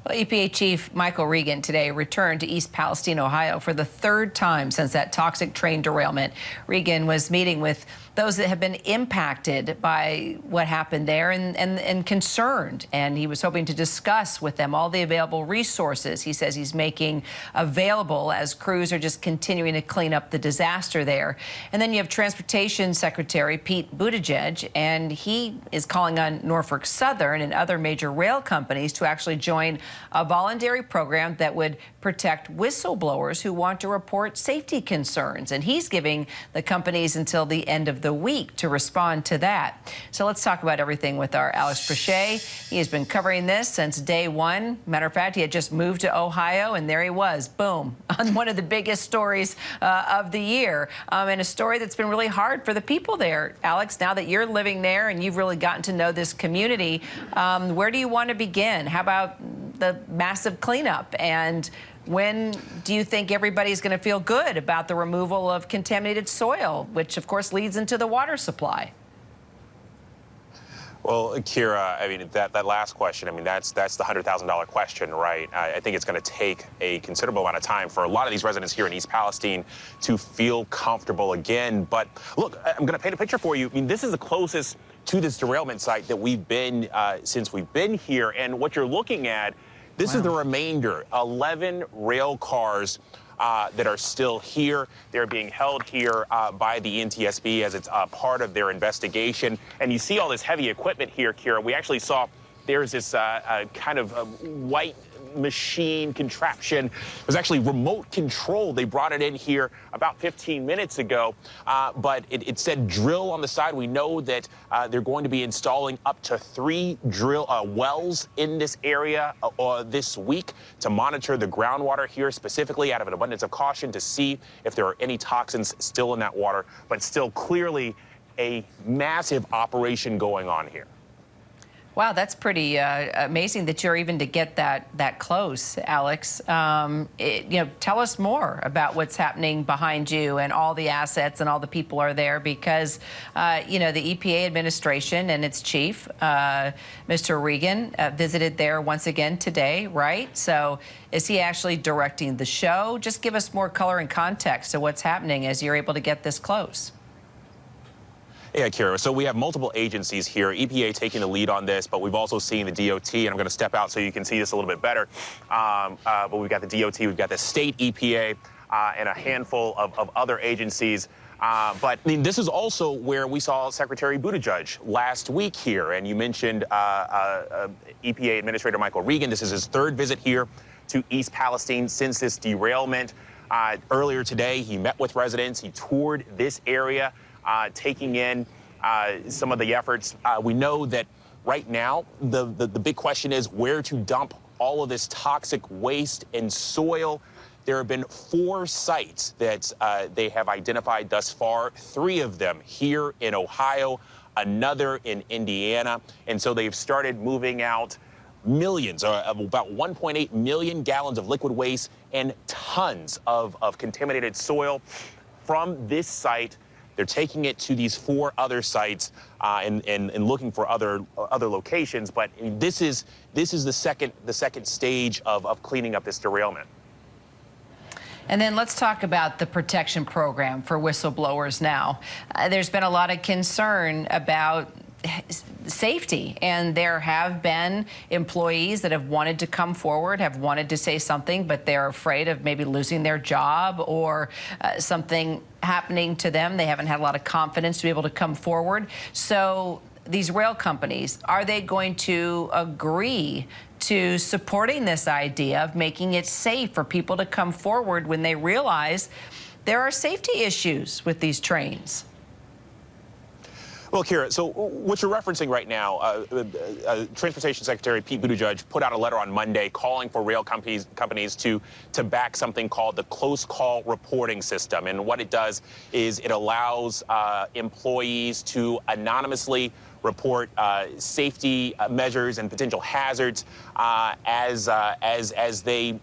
Well, EPA Chief Michael Regan today returned to East Palestine, Ohio for the third time since that toxic train derailment. Regan was meeting with those that have been impacted by what happened there and concerned. And he was hoping to discuss with them all the available resources he says he's making available as crews are just continuing to clean up the disaster there. And then you have Transportation Secretary Pete Buttigieg, and he is calling on Norfolk Southern and other major rail companies to actually join a voluntary program that would protect whistleblowers who want to report safety concerns. And he's giving the companies until the end of the week to respond to that. So let's talk about everything with our Alex Presha. He has been covering this since day one. Matter of fact, he had just moved to Ohio, and there he was, boom, on one of the biggest stories of the year, and a story that's been really hard for the people there. Alex, now that you're living there and you've really gotten to know this community, where do you want to begin? How about the massive cleanup, and when do you think everybody's going to feel good about the removal of contaminated soil, which of course leads into the water supply? Well, Kira, I mean, that last question, I mean, that's the $100,000 question, right? I think it's going to take a considerable amount of time for a lot of these residents here in East Palestine to feel comfortable again. But look, I'm going to paint a picture for you. I mean, this is the closest to this derailment site that we've been since we've been here. And what you're looking at, this is the remainder, 11 rail cars that are still here. They're being held here by the NTSB as it's part of their investigation. And you see all this heavy equipment here, Kira. We actually saw there's this kind of white machine contraption. It was actually remote control. They brought it in here about 15 minutes ago, but it said drill on the side. We know that they're going to be installing up to 3 drill wells in this area this week to monitor the groundwater here, specifically out of an abundance of caution to see if there are any toxins still in that water, but still clearly a massive operation going on here. Wow, that's pretty amazing that you're even to get that close, Alex. Tell us more about what's happening behind you and all the assets and all the people are there because, the EPA administration and its chief, Mr. Regan, visited there once again today, right? So is he actually directing the show? Just give us more color and context to what's happening as you're able to get this close. Yeah, Kira, so we have multiple agencies here, EPA taking the lead on this, but we've also seen the DOT, and I'm going to step out so you can see this a little bit better. But we've got the DOT, we've got the state EPA, and a handful of other agencies. But I mean, this is also where we saw Secretary Buttigieg last week here, and you mentioned EPA Administrator Michael Regan. This is his third visit here to East Palestine since this derailment. Earlier today, he met with residents, he toured this area, taking in some of the efforts. We know that right now, the big question is where to dump all of this toxic waste and soil. There have been 4 sites that they have identified thus far, 3 of them here in Ohio, another in Indiana. And so they've started moving out millions, about 1.8 million gallons of liquid waste and tons of contaminated soil from this site. They're taking it to these 4 other sites and looking for other locations. But this is the second stage of cleaning up this derailment. And then let's talk about the protection program for whistleblowers now. There's been a lot of concern about safety, and there have been employees that have wanted to come forward, have wanted to say something, but they're afraid of maybe losing their job or something happening to them. They haven't had a lot of confidence to be able to come forward. So these rail companies, are they going to agree to supporting this idea of making it safe for people to come forward when they realize there are safety issues with these trains? Well, Kira, so what you're referencing right now, Transportation Secretary Pete Buttigieg put out a letter on Monday calling for rail companies to back something called the close call reporting system. And what it does is it allows employees to anonymously report safety measures and potential hazards as they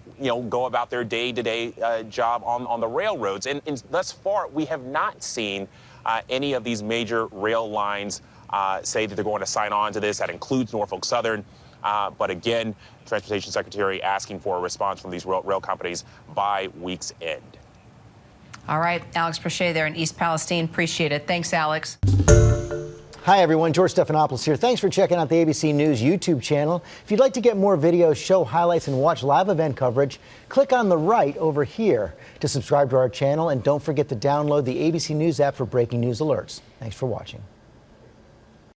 go about their day-to-day job on the railroads. And thus far, we have not seen any of these major rail lines say that they're going to sign on to this. That includes Norfolk Southern. But again, Transportation Secretary asking for a response from these rail companies by week's end. All right, Alex Presha there in East Palestine. Appreciate it. Thanks, Alex. Hi, everyone. George Stephanopoulos here. Thanks for checking out the ABC News YouTube channel. If you'd like to get more videos, show highlights, and watch live event coverage, click on the right over here to subscribe to our channel. And don't forget to download the ABC News app for breaking news alerts. Thanks for watching.